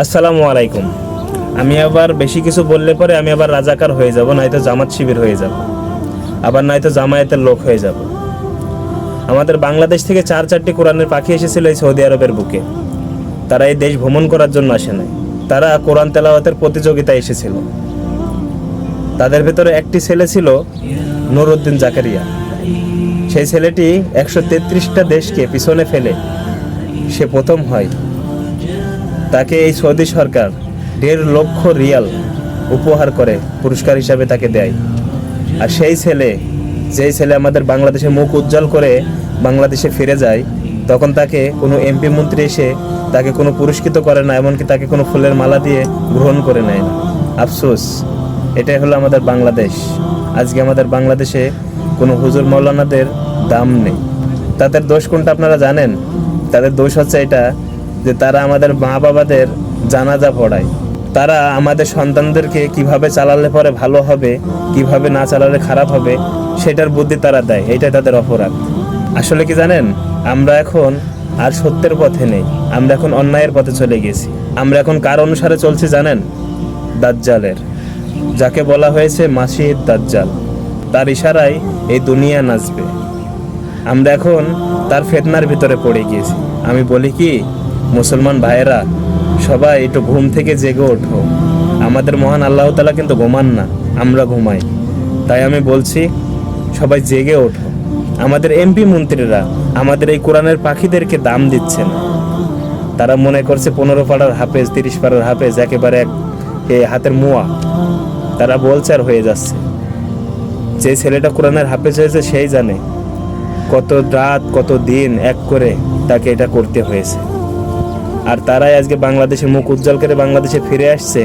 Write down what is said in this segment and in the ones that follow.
আসসালামু আলাইকুম। আমি আবার বেশি কিছু বললে পরে আমি আবার রাজাকার হয়ে যাব, নয়তো জামাত শিবির হয়ে যাব, আবার নয়তো জামায়াতের লোক হয়ে যাব। আমাদের বাংলাদেশ থেকে 4-4টি কোরআনের পাখি এসেছিল এই সৌদি আরবের বুকে। তারা এই দেশ ভ্রমণ করার জন্য আসে নাই, তারা কোরআন তেলাওয়াতের প্রতিযোগিতায় এসেছিল। তাদের ভেতরে একটি ছেলে ছিল নুরউদ্দিন জাকারিয়া। সেই ছেলেটি 133টা দেশকে পিছনে ফেলে সে প্রথম হয়। তাকে এই সৌদি সরকার 1.5 লক্ষ রিয়াল উপহার করে পুরস্কার হিসাবে তাকে দেয়। আর যেই ছেলে আমাদের বাংলাদেশের মুখ উজ্জ্বল করে বাংলাদেশে ফিরে যায়, তখন তাকে কোনো এমপি মন্ত্রী এসে তাকে কোনো পুরস্কৃত করে না, এমনকি তাকে কোনো ফুলের মালা দিয়ে গ্রহণ করে নেয় না। আফসোস, এটাই হলো আমাদের বাংলাদেশ। আজকে আমাদের বাংলাদেশে কোনো হুজুর মৌলানাদের দাম নেই। তাদের দোষ কোনটা আপনারা জানেন? তাদের দোষ হচ্ছে এটা যে তারা আমাদের মা বাবাদের জানাজা পড়ায়। তারা আমাদের সন্তানদেরকে কিভাবে চালালে পরে ভালো হবে, কিভাবে না চালালে খারাপ হবে, সেটার বুদ্ধি তারা দেয়। এইটাই তাদের অপরাধ। আসলে কি জানেন, আমরা এখন আর সত্যের পথে নেই, আমরা এখন অন্যায়ের পথে চলে গেছি। আমরা এখন কার অনুসারে চলছি জানেন? দাজ্জালের, যাকে বলা হয়েছে মাসিহ দাজ্জাল। তার ইশারায় এই দুনিয়া নাচবে। আমরা এখন তার ফিতনার ভিতরে পড়ে গিয়েছি। আমি বলি কি, মুসলমান ভাইয়েরা সবাই একটু ঘুম থেকে জেগে ওঠো। আমাদের মহান আল্লাহ তাআলা কিন্তু ঘুমান না, আমরা ঘুমাই। তাই আমি বলছি, সবাই জেগে ওঠো। আমাদের এমপি মন্ত্রীরা আমাদের এই কোরআনের পাখিদেরকে দাম দিচ্ছে না। তারা মনে করছে 15 পাড়ার হাফেজ, 30 পাড়ার হাফেজ একেবারে হাতের মুয়া। তারা বলছে আর হয়ে যাচ্ছে। যে ছেলেটা কোরআনের হাফেজ হয়েছে সেই জানে কত রাত কত দিন এক করে তাকে এটা করতে হয়েছে। আর তারাই আজকে বাংলাদেশের মুখ উজ্জ্বল করে বাংলাদেশে ফিরে আসছে।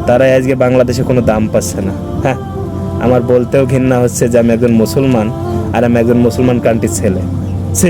তারাই আজকে বাংলাদেশে কোনো দাম পাচ্ছে না। হ্যাঁ, আমার বলতেও ঘৃণা হচ্ছে যে আমি একজন মুসলমান, আর আমি একজন মুসলমান কান্ট্রির ছেলে। ছি।